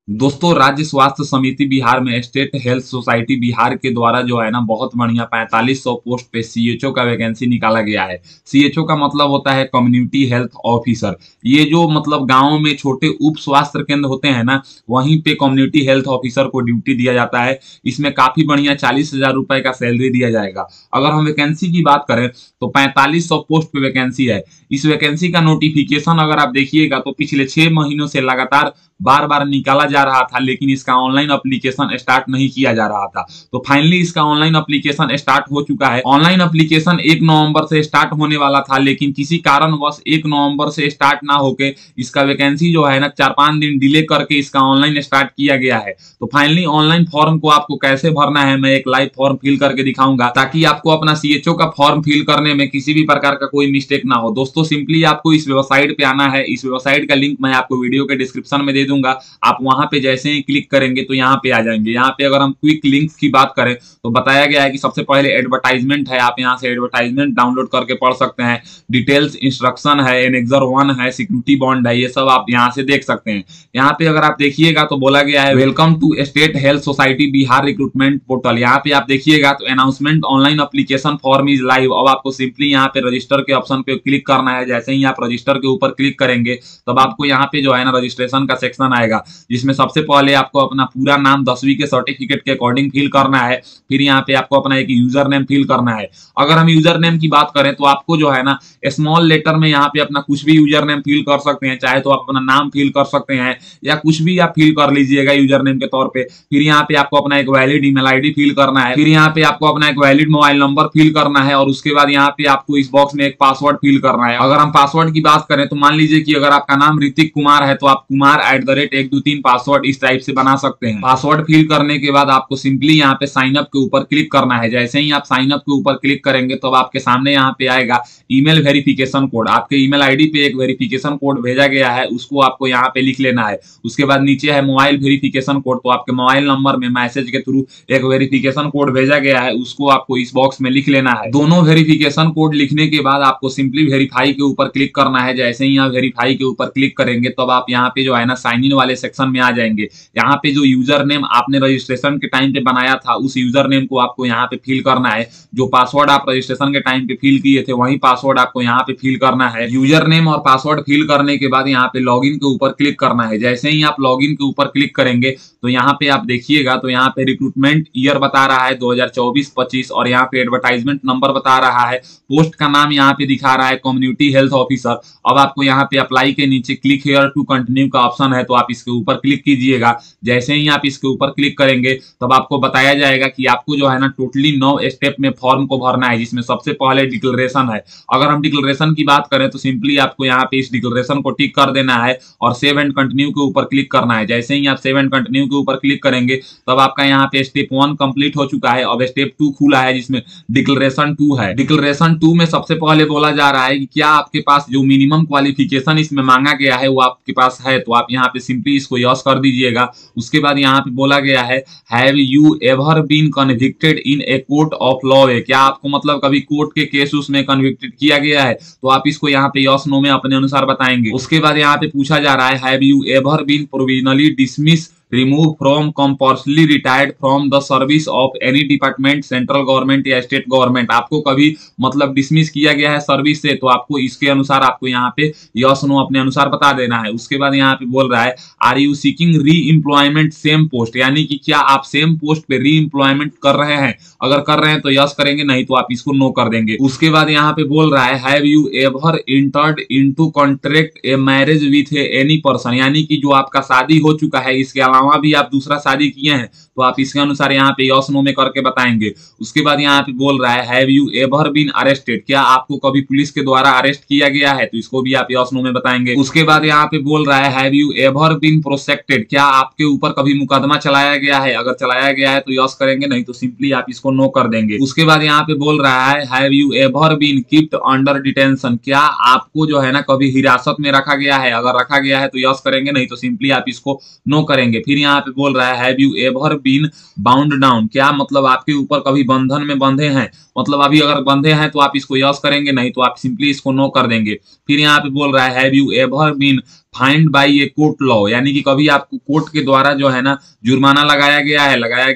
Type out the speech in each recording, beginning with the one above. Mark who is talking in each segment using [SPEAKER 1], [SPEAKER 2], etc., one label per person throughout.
[SPEAKER 1] दोस्तों, राज्य स्वास्थ्य समिति बिहार में स्टेट हेल्थ सोसाइटी बिहार के द्वारा जो है ना बहुत बढ़िया 4500 पोस्ट पे सीएचओ का वैकेंसी निकाला गया है। सीएचओ का मतलब होता है कम्युनिटी हेल्थ ऑफिसर। ये जो मतलब गांव में छोटे उप स्वास्थ्य केंद्र होते हैं ना, वहीं पे कम्युनिटी हेल्थ ऑफिसर को ड्यूटी दिया जाता है। इसमें काफी बढ़िया 40,000 रुपए का सैलरी दिया जाएगा। अगर हम वैकेंसी की बात करें तो 4500 पोस्ट पे वैकेंसी है। इस वैकेंसी का नोटिफिकेशन अगर आप देखिएगा तो पिछले 6 महीनों से लगातार बार बार निकाला जा रहा था, लेकिन इसका ऑनलाइन एप्लीकेशन स्टार्ट नहीं किया जा रहा था। तो फाइनली इसका ऑनलाइन एप्लीकेशन स्टार्ट हो चुका है। ऑनलाइन एप्लीकेशन 1 नवंबर से स्टार्ट होने वाला था, लेकिन किसी कारणवश 1 नवंबर से स्टार्ट ना होके इसका वैकेंसी जो है ना 4-5 दिन डिले करके इसका ऑनलाइन स्टार्ट किया गया है। तो फाइनली ऑनलाइन फॉर्म को आपको कैसे भरना है, मैं एक लाइव फॉर्म फिल करके दिखाऊंगा, ताकि आपको अपना सीएचओ का फॉर्म फिल करने में किसी भी प्रकार का कोई मिस्टेक ना हो। दोस्तों, सिंपली आपको इस वेबसाइट पे आना है। इस वेबसाइट का लिंक मैं आपको वीडियो के डिस्क्रिप्शन में दे दूंगा। आप वहां पे जैसे ही क्लिक करेंगे तो यहाँ पे आ जाएंगे। यहाँ पे अगर हम क्विक लिंक्स की बात करें तो बताया गया है कि सबसे पहले एडवर्टाइजमेंट है। आप यहाँ से एडवर्टाइजमेंट डाउनलोड करके पढ़ सकते हैं। डिटेल्स, इंस्ट्रक्शन है, एनेक्सर 1 है, सिक्योरिटी बॉन्ड है, ये सब आप यहाँ से देख सकते हैं। यहाँ पे अगर आप देखिएगा तो बोला गया है welcome to state health society Bihar recruitment portal. यहाँ पे आप देखिएगा तो announcement online application form is live. अब आपको सिंपली यहाँ पे रजिस्टर के ऑप्शन पे क्लिक करना है। जैसे ही आप रजिस्टर के ऊपर क्लिक करेंगे तब आपको यहाँ पे जो है ना रजिस्ट्रेशन का सेक्शन आएगा, जिसमें सबसे पहले आपको अपना पूरा नाम 10वीं के सर्टिफिकेट के अकॉर्डिंग फिल करना है। फिर यहाँ पे आपको अपना एक यूजर नेम फिल करना है। अगर हम यूजर नेम की बात करें तो आपको जो है ना स्मॉल लेटर में यहाँ पे अपना कुछ भी यूजर नेम फिल कर सकते हैं। चाहे तो आप अपना नाम फिल कर सकते हैं या कुछ भी आप फिल कर लीजिएगा यूजर नेम के तौर पे। फिर यहाँ पे आपको अपना एक वैलिड ईमेल आईडी फिल करना है। फिर यहाँ पे आपको अपना एक वैलिड मोबाइल नंबर फिल करना है और उसके बाद यहाँ पे आपको इस बॉक्स में एक पासवर्ड फिल करना है। अगर हम पासवर्ड की बात करें तो मान लीजिए कि अगर आपका नाम ऋतिक कुमार है तो आप कुमार@123 पासवर्ड इस टाइप से बना सकते हैं। पासवर्ड फिल करने के बाद आपको सिंपली यहाँ पे साइन अप के ऊपर क्लिक करना है। जैसे ही आप साइन अप के ऊपर क्लिक करेंगे तो आपके सामने यहाँ पे आएगा ईमेल वेरिफिकेशन कोड। आपके ईमेल आईडी पे एक वेरिफिकेशन कोड भेजा गया है, उसको आपको यहाँ पे लिख लेना है। उसके बाद नीचे है मोबाइल वेरिफिकेशन कोड, तो आपके मोबाइल नंबर में मैसेज के थ्रू एक वेरिफिकेशन कोड भेजा गया है, उसको आपको इस बॉक्स में लिख लेना है। दोनों वेरिफिकेशन कोड लिखने के बाद आपको सिंपली वेरीफाई के ऊपर क्लिक करना है। जैसे ही आप वेरीफाई के ऊपर क्लिक करेंगे तब आप यहाँ पे जो है ना साइन इन वाले सेक्शन में आ जाएंगे। यहाँ पे जो यूजर नेम आपने रजिस्ट्रेशन के टाइम पे बनाया था उस यूजर नेम को आपको यहाँ पे फिल करना है। जो पासवर्ड आप रजिस्ट्रेशन के टाइम पे फिल किए थे वही पासवर्ड आपको यहाँ पे फिल करना है। यूजर नेम और पासवर्ड फिल करने के बाद यहाँ पे लॉगिन के ऊपर क्लिक करना है। जैसे ही आप लॉगिन के ऊपर क्लिक करेंगे तो यहाँ पे आप देखिएगा तो यहाँ पे रिक्रूटमेंट ईयर बता रहा है 2024-25 और यहाँ पे एडवर्टाइजमेंट नंबर बता रहा है। पोस्ट का नाम यहाँ पे दिखा रहा है कम्युनिटी हेल्थ ऑफिसर। अब आपको यहाँ पे अप्लाई के नीचे क्लिक हियर टू कंटिन्यू का ऑप्शन है, तो आप इसके ऊपर क्लिक कीजिएगा। जैसे ही आप इसके ऊपर क्लिक करेंगे तब आपको बताया जाएगा कि आपको जो है ना टोटली 9 स्टेप में फॉर्म को भरना है, जिसमें सबसे पहले डिक्लेरेशन है। अगर हम डिक्लेरेशन की बात करें तो सिंपली आपको यहाँ पे इस डिक्लेरेशन को टिक कर देना है और सेव एंड कंटिन्यू के ऊपर क्लिक करना है। जैसे ही आप सेव एंड कंटिन्यू के ऊपर क्लिक करेंगे तब आपका यहाँ पे स्टेप 1 कंप्लीट हो चुका है। अब स्टेप 2 खुला है जिसमें डिक्लेरेशन 2 है। डिक्लेरेशन 2 में सबसे पहले बोला जा रहा है कि क्या आपके पास जो मिनिमम क्वालिफिकेशन इसमें मांगा गया है वो आपके पास है, तो आप यहाँ पे सिंपली इसको यस कर दीजिएगा। उसके बाद यहाँ पे बोला गया है have you ever been convicted in a court of law. क्या आपको मतलब कभी कोर्ट के केस उसमें कन्विक्टेड किया गया है, तो आप इसको यहाँ पे यस नो में अपने अनुसार बताएंगे। उसके बाद यहाँ पे पूछा जा रहा है have you ever been provisionally dismiss remove from compulsory retired from the service of any department, central government या स्टेट गवर्नमेंट। आपको कभी मतलब डिसमिस किया गया है सर्विस से, तो आपको इसके अनुसार आपको यहाँ पे यस नो अपने अनुसार बता देना है। उसके बाद यहाँ पे बोल रहा है आर यू सीकिंग री एम्प्लॉयमेंट सेम पोस्ट, यानी कि क्या आप सेम पोस्ट पे री एम्प्लॉयमेंट कर रहे हैं। अगर कर रहे हैं तो यस करेंगे, नहीं तो आप इसको नो कर देंगे। उसके बाद यहाँ पे बोल रहा है have you ever entered into contract a marriage with any person, यानी कि जो आपका शादी हो चुका है इसके अलावा भी आप दूसरा शादी किए हैं, तो आप इसके अनुसार यहाँ पे यस नो में करके बताएंगे। उसके बाद यहाँ पे बोल रहा है have you ever been arrested, क्या आपको कभी पुलिस के द्वारा अरेस्ट किया गया है, तो इसको भी आप यस नो में बताएंगे। उसके बाद यहाँ पे बोल रहा है हैव यू एवर बीन प्रोसेक्टेड, क्या आपके ऊपर कभी मुकदमा चलाया गया है। अगर चलाया गया है तो यस करेंगे, नहीं तो सिंपली आप इसको नो कर देंगे। उसके बाद यहाँ पे बोल रहा है have you ever been keeped under detention, क्या आपको जो है ना कभी हिरासत में रखा गया है। अगर रखा गया है तो यस करेंगे, नहीं तो सिंपली आप इसको नो करेंगे। फिर यहाँ पे बोल रहा है have you ever been bound down, क्या मतलब आपके ऊपर कभी बंधन में बंधे हैं, मतलब अभी अगर बंधे हैं तो आप इसको यस करेंगे, नहीं तो आप सिंपली इसको नो कर देंगे। फिर यहाँ पे बोल रहा है have you ever been find by a court law, यानी कि कभी आपको कोर्ट के द्वारा जो है ना जुर्माना लगाया गया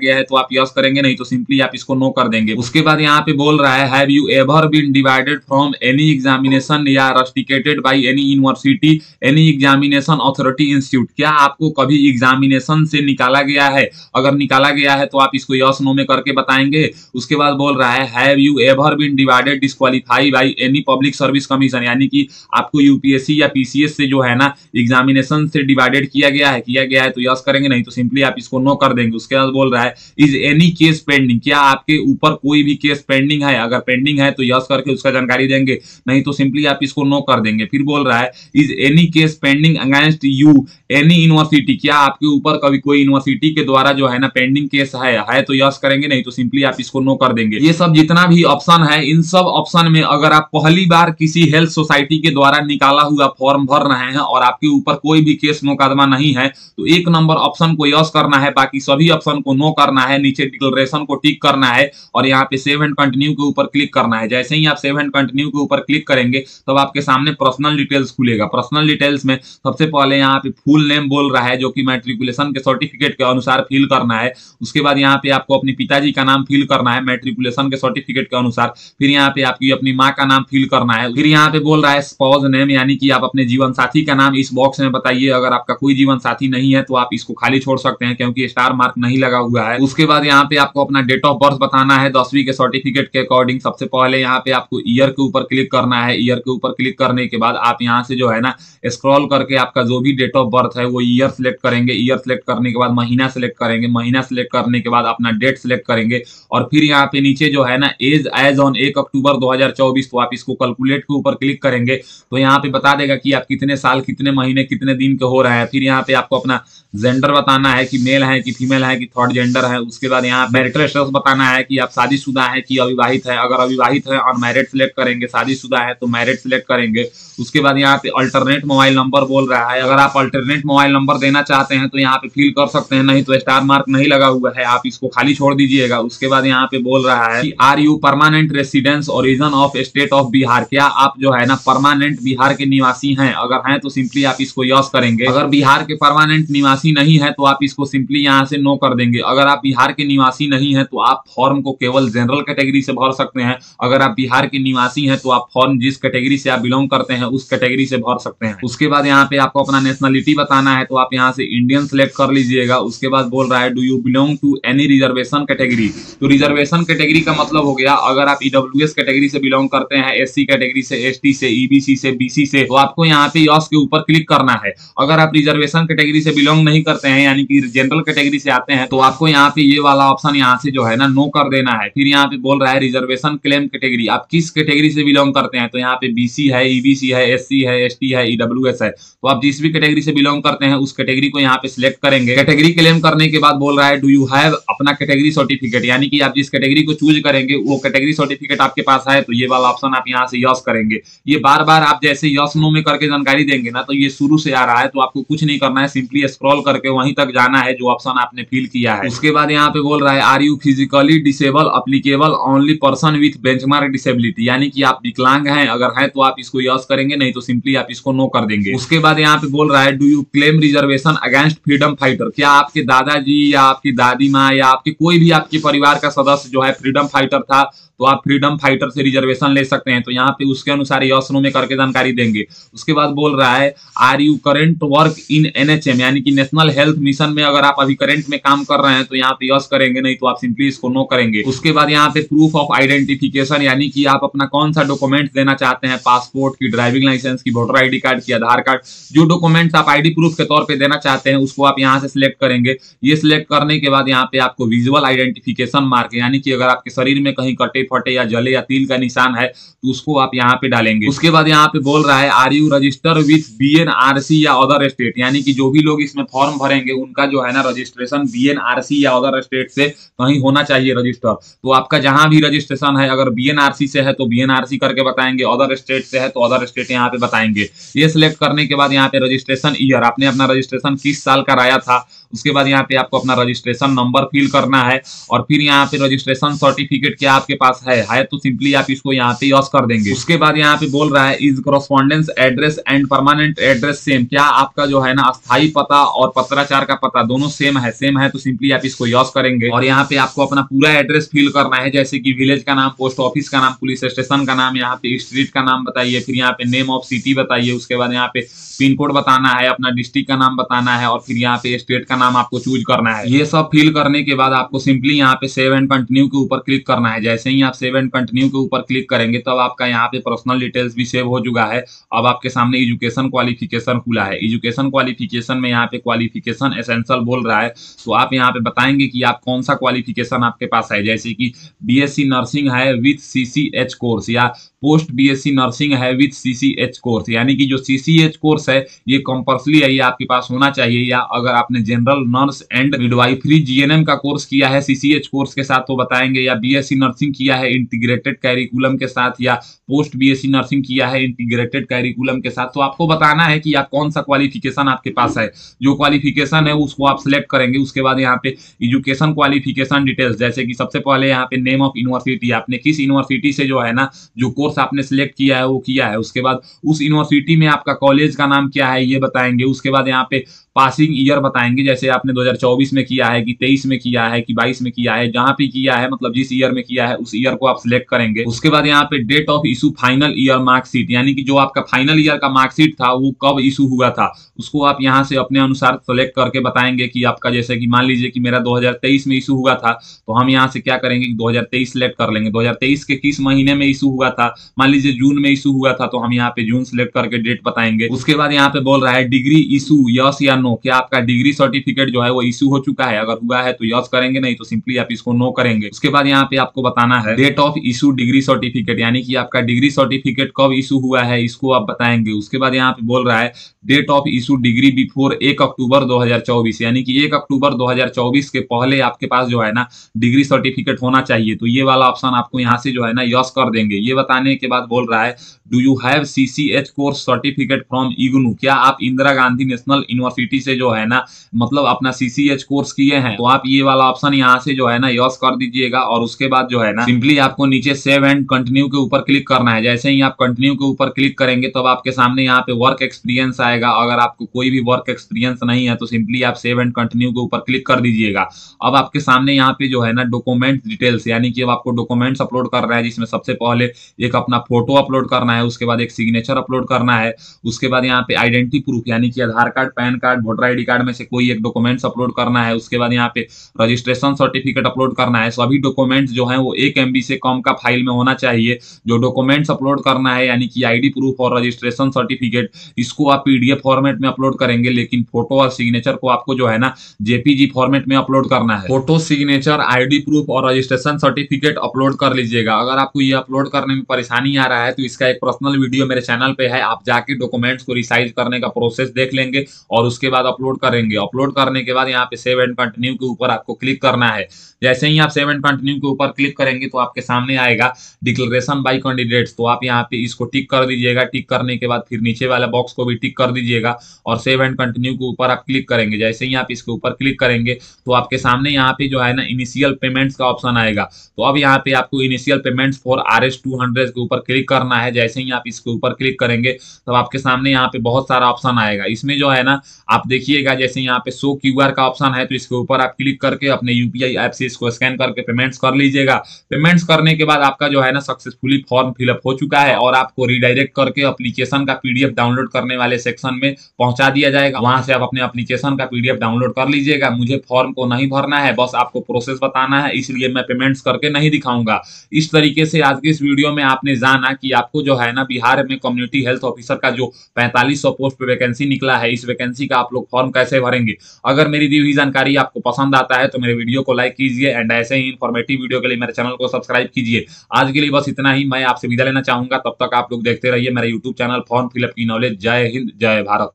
[SPEAKER 1] है तो आप यस करेंगे, नहीं तो सिंपली आप इसको नो कर देंगे। उसके बाद यहाँ पे बोल रहा है have you ever been divided from any examination या rusticated by any university any examination authority institute, क्या आपको कभी एग्जामिनेशन से निकाला गया है? अगर निकाला गया है तो आप इसको यस नो में करके बताएंगे। उसके बाद बोल रहा है have you ever been divided disqualify by any public service commission, यानी कि आपको यूपीएससी या पीसीएस से जो है ना एग्जामिनेशन से डिवाइडेड किया गया है तो यस करेंगे, नहीं तो सिंपली आप इसको नो कर देंगे। उसके बाद बोल रहा है इज एनी केस पेंडिंग, क्या आपके ऊपर कोई भी केस पेंडिंग है? अगर पेंडिंग है तो यस करके उसका जानकारी देंगे, नहीं तो सिंपली आप इसको नो कर देंगे। फिर बोल रहा है is any case pending against you any university, क्या आपके ऊपर कभी कोई यूनिवर्सिटी के द्वारा जो है ना पेंडिंग केस है तो यस करेंगे, नहीं तो सिंपली आप इसको नो कर देंगे। ये सब जितना भी ऑप्शन है, इन सब ऑप्शन में अगर आप पहली बार किसी हेल्थ सोसाइटी के द्वारा निकाला हुआ फॉर्म भर रहे हैं और आपके ऊपर कोई भी केस मुकदमा नहीं है तो एक नंबर ऑप्शन को यस करना है, बाकी सभी ऑप्शन को नो करना है, नीचे डिक्लेरेशन को टिक करना है और यहाँ पे सेव एंड कंटिन्यू के ऊपर क्लिक करना है। जैसे ही आप सेव एंड कंटिन्यू के ऊपर क्लिक करेंगे तब आपके सामने पर्सनल डिटेल्स खुलेगा। पर्सनल डिटेल्स में सबसे पहले यहाँ पे फुल नेम बोल रहा है जो कि मैट्रिकुलेशन के सर्टिफिकेट के अनुसार फिल करना है। उसके बाद यहाँ पे आपको अपने पिताजी का नाम फिल करना है मैट्रिकुलेशन के सर्टिफिकेट के अनुसार। फिर यहाँ पे आपकी अपनी माँ का नाम फिल करना है। फिर यहाँ पे बोल रहा है स्पाउस नेम, यानी कि आप अपने जीवन साथी का नाम इस बॉक्स में बताइए। अगर आपका कोई जीवन साथी नहीं है तो आप इसको खाली छोड़ सकते हैं क्योंकि स्टार मार्क नहीं लगा हुआ है। उसके बाद यहाँ पे आपको अपना डेट ऑफ बर्थ बताना है 10वीं के सर्टिफिकेट के अकॉर्डिंग। सबसे पहले यहाँ पे आपको ईयर के ऊपर क्लिक करना है। ईयर के ऊपर क्लिक करने के बाद आप यहाँ से जो है ना स्क्रॉल करके आपका जो भी डेट ऑफ बर्थ है वो ईयर सिलेक्ट करेंगे। ईयर सिलेक्ट करने के बाद महीना सिलेक्ट करेंगे। महीना सिलेक्ट करने के बाद अपना डेट सिलेक्ट करेंगे और फिर यहाँ पे नीचे जो है ना एज ऑन 1 अक्टूबर 2024 तो आप इसको कैलकुलेट के ऊपर क्लिक करेंगे तो यहाँ पे बता देगा कि आप कितने साल, कितने महीने, कितने दिन के हो रहे हैं। फिर यहाँ पे आपको अपना जेंडर बताना है कि मेल है कि फीमेल है कि थर्ड जेंडर है। उसके बाद यहाँ मैरिटल स्टेटस बताना है कि आप शादीशुदा है कि अविवाहित है। अगर अविवाहित है अनमैरिड सिलेक्ट करेंगे, शादीशुदा है तो मैरिड सिलेक्ट करेंगे। उसके बाद यहाँ पे अल्टरनेट मोबाइल नंबर बोल रहा है। अगर आप अल्टरनेट मोबाइल नंबर देना चाहते हैं तो यहाँ पे फिल कर सकते हैं, नहीं तो स्टार मार्क नहीं लगा हुआ है, आप इसको खाली छोड़ दीजिएगा। उसके बाद यहाँ पे बोल रहा है कि are you permanent residence origin of state of Bihar, क्या आप जो है ना परमानेंट बिहार के निवासी हैं? अगर हैं तो सिंपली आप इसको यस करेंगे। अगर बिहार के परमानेंट निवासी नहीं है तो आप इसको सिंपली यहाँ से नो कर देंगे। अगर आप बिहार के निवासी नहीं है तो आप फॉर्म को केवल जनरल कैटेगरी से भर सकते हैं। अगर आप बिहार के निवासी हैं तो आप फॉर्म जिस कैटेगरी से आप बिलोंग करते हैं उस कैटेगरी से भर सकते हैं। उसके बाद यहाँ पे आपको अपना नेशनलिटी बताना है तो आप यहाँ से इंडियन सिलेक्ट कर लीजिएगा। उसके बाद बोल रहा है do you belong to any reservation category, तो रिजर्वेशन कैटेगरी का मतलब हो गया अगर आप ईडब्ल्यूएस कैटेगरी से बिलोंग करते हैं, एससी कैटेगरी से, एसटी से, ईबीसी से, बीसी से, तो आपको यहाँ पे यस के ऊपर क्लिक करना है। अगर आप रिजर्वेशन कैटेगरी से बिलोंग नहीं करते हैं यानी कि जनरल कैटेगरी से आते हैं तो आपको यहाँ पे ये वाला ऑप्शन यहाँ से जो है ना नो कर देना है। फिर यहाँ पे बोल रहा है रिजर्वेशन क्लेम कैटेगरी, आप किस कैटेगरी से बिलोंग करते हैं? तो यहाँ पे बीसी है, ईबीसी है, एससी है, एसटी है, ईडब्ल्यूएस है। तो आप जिस भी कैटेगरी से बिलोंग करते हैं उस कैटेगरी को यहाँ पे सिलेक्ट करेंगे। कैटेगरी क्लेम करने के बाद बोल रहा है डू यू हैव अपना कैटेगरी सर्टिफिकेट, यानी कि आप जिस कैटेगरी को चूज करेंगे वो कैटेगरी सर्टिफिकेट आपके पास है तो ये वाला ऑप्शन आप यहाँ से यस करेंगे। ये बार बार आप जैसे यस नो में करके जानकारी देंगे ना तो ये शुरू से आ रहा है तो आपको कुछ नहीं करना है, सिंपली स्क्रॉल करके वहीं तक जाना है जो ऑप्शन आपने फिल किया है। उसके बाद यहाँ पे बोल रहा है are you physically disable applicable only person with benchmark disability, यानी कि आप विकलांग हैं। अगर है तो आप इसको यस करेंगे, नहीं तो सिंपली आप इसको नो कर देंगे। उसके बाद यहाँ पे बोल रहा है do you claim reservation against freedom fighter, क्या आपके दादाजी या आपकी दादी माँ या आपके कोई भी आपके परिवार का सदस्य जो है फ्रीडम फाइटर था तो आप फ्रीडम फाइटर से रिजर्वेशन ले सकते हैं। तो यहाँ पे उसके अनुसार यस नो में करके जानकारी देंगे। उसके बाद बोल रहा है are you current work in NHM, यानी कि नेशनल हेल्थ मिशन में अगर आप अभी करंट में काम कर रहे हैं तो यहाँ पे यस करेंगे, नहीं तो आप सिंपली इसको नो करेंगे। उसके बाद यहाँ पे प्रूफ ऑफ आइडेंटिफिकेशन, यानी कि आप अपना कौन सा डॉक्यूमेंट देना चाहते हैं, पासपोर्ट की, ड्राइविंग लाइसेंस की, वोटर आईडी कार्ड की, आधार कार्ड, जो डॉक्यूमेंट्स आप आईडी प्रूफ के तौर पे देना चाहते हैं उसको आप यहाँ से सिलेक्ट करेंगे। ये सिलेक्ट करने के बाद यहाँ पे आपको विजुअल आइडेंटिफिकेशन मार्क, यानी कि अगर आपके शरीर में कहीं कटे फटे या जले या तिल का निशान है तो उसको आप यहाँ पे डालेंगे। उसके बाद यहाँ पे बोल रहा है आर यू रजिस्टर विथ बीएनआरसी या अदर स्टेट, यानी कि जो भी लोग इसमें फॉर्म भरेंगे उनका जो है ना रजिस्ट्रेशन बीएनआरसी या अदर स्टेट से कहीं होना चाहिए रजिस्टर। तो आपका जहां भी रजिस्ट्रेशन है, अगर बीएनआरसी से है तो बीएनआरसी करके बताएंगे, अदर स्टेट से है तो अदर स्टेट यहाँ पे बताएंगे। ये सिलेक्ट करने के बाद यहाँ पे रजिस्ट्रेशन ईयर, आपने अपना रजिस्ट्रेशन किस साल कराया था। उसके बाद यहाँ पे आपको अपना रजिस्ट्रेशन नंबर फिल करना है और फिर यहाँ पे रजिस्ट्रेशन सर्टिफिकेट क्या आपके पास है तो सिंपली आप इसको यहाँ पे यस कर देंगे। उसके बाद यहाँ पे बोल रहा है is correspondence address and permanent address same, क्या आपका जो है ना अस्थायी पता और पत्राचार का पता दोनों सेम है तो सिंपली आप इसको यस करेंगे। और यहाँ पे आपको अपना पूरा एड्रेस फिल करना है, जैसे कि विलेज का नाम, पोस्ट ऑफिस का नाम, पुलिस स्टेशन का नाम, यहाँ पे स्ट्रीट का नाम बताइए, फिर यहाँ पे नेम ऑफ सिटी बताइए, उसके बाद यहाँ पे पिन कोड बताना है, अपना डिस्ट्रिक्ट का नाम बताना है और फिर यहाँ पे स्टेट का नाम आपको चूज करना है। ये सब फिल करने के बाद आपको सिंपली यहाँ पे सेव एंड कंटिन्यू के ऊपर क्लिक करना है। जैसे ही आप सेव एंड कंटिन्यू के ऊपर क्लिक करेंगे तब आपका यहाँ पे पर्सनल डिटेल्स भी सेव हो चुका है। अब आपके सामने एजुकेशन क्वालिफिकेशन खुला है। एजुकेशन क्वालिफिकेशन में यहाँ पे क्वालिफिकेशन एसेंशियल बोल रहा है, तो आप यहाँ पे बताएंगे कि आप कौन सा क्वालिफिकेशन आपके पास है, जैसे कि बीएससी नर्सिंग है विथ सीसीएच कोर्स या पोस्ट बीएससी नर्सिंग है विथ सीसीएच कोर्स, यानी कि जो सीसीएच कोर्स है ये कंपल्सरी है, ये आपके पास होना चाहिए। या अगर आपने general nurse and midwifery GNM का कोर्स किया है सीसीएच कोर्स के साथ तो बताएंगे, या बीएससी नर्सिंग किया है इंटीग्रेटेड कैरिकुलम के साथ, या पोस्ट बीएससी नर्सिंग किया है इंटीग्रेटेड कैरिकुलम के साथ, तो आपको बताना है कि आप कौन सा क्वालिफिकेशन आपके पास है। जो क्वालिफिकेशन है उसको आप सिलेक्ट करेंगे। उसके बाद यहाँ पे एजुकेशन क्वालिफिकेशन डिटेल्स, जैसे कि सबसे पहले यहाँ पे नेम ऑफ यूनिवर्सिटी, आपने किस यूनिवर्सिटी से जो है ना जो कोर्स आपने सिलेक्ट किया है वो किया है। उसके बाद उस यूनिवर्सिटी में आपका कॉलेज का नाम क्या है ये बताएंगे। उसके बाद यहाँ पे पासिंग ईयर बताएंगे, जैसे आपने 2024 में किया है कि 23 में किया है कि 22 में किया है, जहां पे किया है मतलब जिस ईयर में किया है उस ईयर को आप सिलेक्ट करेंगे। उसके बाद यहाँ पे date of issue final year marksheet, यानी कि जो आपका फाइनल ईयर का मार्कशीट था वो कब इशू हुआ था उसको आप यहाँ से अपने अनुसार सेलेक्ट करके बताएंगे कि आपका, जैसे कि मान लीजिए कि मेरा 2023 में इशू हुआ था तो हम यहाँ से क्या करेंगे कि 2023 सिलेक्ट कर लेंगे। 2023 के किस महीने में इशू हुआ था, मान लीजिए जून में इशू हुआ था तो हम यहाँ पे जून सिलेक्ट करके डेट बताएंगे। उसके बाद यहाँ पे बोल रहा है डिग्री इशू यस या नो, क्या आपका डिग्री सर्टिफिकेट जो है वो इशू हो चुका है, अगर हुआ है तो यस करेंगे, नहीं तो सिंपली आप इसको नो करेंगे। उसके बाद यहाँ पे आपको बताना है date of issue degree certificate, यानी कि आपका डिग्री सर्टिफिकेट कब इशू हुआ है इसको आप बताएंगे। उसके बाद यहाँ पे बोल रहा है date of issue degree before 1 October 2024, यानी कि 1 अक्टूबर 2024 के पहले आपके पास जो है ना डिग्री सर्टिफिकेट होना चाहिए, तो ये वाला ऑप्शन आपको यहाँ से जो है ना यस कर देंगे। ये बताने के बाद बोल रहा है do you have CCH course certificate from IGNOU, क्या आप इंदिरा गांधी नेशनल यूनिवर्सिटी से जो है ना मतलब अपना सीसीएच कोर्स किए हैं, तो आप ये वाला ऑप्शन यहाँ से जो है ना यस कर दीजिएगा। और उसके बाद जो है ना सिंपली आपको नीचे सेव एंड कंटिन्यू के ऊपर क्लिक करना है। जैसे ही आप कंटिन्यू के ऊपर क्लिक करेंगे तब आपके सामने यहाँ पे वर्क एक्सपीरियंस आएगा। अगर आपको कोई भी वर्क एक्सपीरियंस नहीं है तो सिंपली आप सेव एंड कंटिन्यू के ऊपर क्लिक कर दीजिएगा। अब आपके सामने यहाँ पे जो है ना डॉक्यूमेंट डिटेल्स, यानी कि अब आपको डॉक्यूमेंट्स अपलोड कर रहा है, जिसमें सबसे पहले एक अपना फोटो अपलोड करना है, उसके बाद एक सिग्नेचर अपलोड करना है, उसके बाद यहाँ पे आइडेंटिटी प्रूफ यानी कि Aadhaar card, PAN card, voter ID card में से कोई एक डॉक्यूमेंट्स अपलोड करना है, उसके बाद यहाँ पे रजिस्ट्रेशन सर्टिफिकेट अपलोड करना है। सभी डॉक्यूमेंट्स जो हैं वो 1 MB से कम का फाइल में होना चाहिए। जो डॉक्यूमेंट्स अपलोड करना है यानी कि आईडी प्रूफ और रजिस्ट्रेशन सर्टिफिकेट, इसको आप पीडीएफ फॉर्मेट में अपलोड करेंगे, लेकिन फोटो और सिग्नेचर को आपको जो है ना जेपीजी फॉर्मेट में अपलोड करना है। फोटो, सिग्नेचर, आईडी प्रूफ और रजिस्ट्रेशन सर्टिफिकेट अपलोड कर लीजिएगा। अगर आपको ये अपलोड करने में परेशानी आ रहा है तो इसका एक पर्सनल वीडियो मेरे चैनल पे है, आप जाके डॉक्यूमेंट्स को रिसाइज करने का प्रोसेस देख लेंगे और उसके बाद अपलोड करेंगे। अपलोड करने के बाद यहाँ पे सेव एंड कंटिन्यू के ऊपर आपको क्लिक करना है। जैसे ही आप सेव एंड कंटिन्यू के ऊपर क्लिक करेंगे तो आपके सामने आएगा डिक्लेरेशन बाय कैंडिडेट्स, तो आप यहाँ पे इसको टिक कर दीजिएगा। टिक करने के बाद फिर नीचे वाले बॉक्स को भी टिक कर दीजिएगा और सेव एंड कंटिन्यू के ऊपर आप क्लिक करेंगे। जैसे ही आप इसके ऊपर क्लिक करेंगे तो आपके सामने यहाँ पे जो है ना इनिशियल पेमेंट्स का ऑप्शन आएगा। तो अब यहाँ पे आपको इनिशियल पेमेंट्स फॉर RS-200 के ऊपर क्लिक करना है। जैसे ही आप इसके ऊपर क्लिक करेंगे तो आपके सामने यहाँ पे बहुत सारा ऑप्शन आएगा। इसमें जो है ना आप देखिएगा, जैसे यहाँ पे शो QR का ऑप्शन है तो इसके ऊपर आप क्लिक करके अपने UPI ऐप से इसको स्कैन करके पेमेंट्स कर लीजिएगा। पेमेंट्स करने के बाद आपका जो है ना सक्सेसफुली फॉर्म फिलअप हो चुका है और आपको रिडायरेक्ट करके एप्लीकेशन का PDF डाउनलोड करने वाले सेक्शन में पहुंचा दिया जाएगा। वहां से आप अपने एप्लीकेशन का PDF डाउनलोड कर लीजिएगा। मुझे फॉर्म को नहीं भरना है, बस आपको प्रोसेस बताना है, इसलिए मैं पेमेंट्स करके नहीं दिखाऊंगा। इस तरीके से आज के इस वीडियो में आपने जाना कि आपको जो है ना बिहार में कम्युनिटी हेल्थ ऑफिसर का जो 4500 पोस्ट पे वैकेंसी निकला है, इस वैकेंसी का आप लोग फॉर्म कैसे भरेंगे। अगर मेरी दी हुई जानकारी आपको पसंद आता है तो मेरे वीडियो को लाइक कीजिए एंड ऐसे ही इन्फॉर्मेटिव वीडियो के लिए मेरे चैनल को सब्सक्राइब कीजिए। आज के लिए बस इतना ही, मैं आपसे विदा लेना चाहूंगा। तब तक आप लोग देखते रहिए मेरा यूट्यूब चैनल फॉर्म फिलअप की नॉलेज। जय हिंद, जय भारत।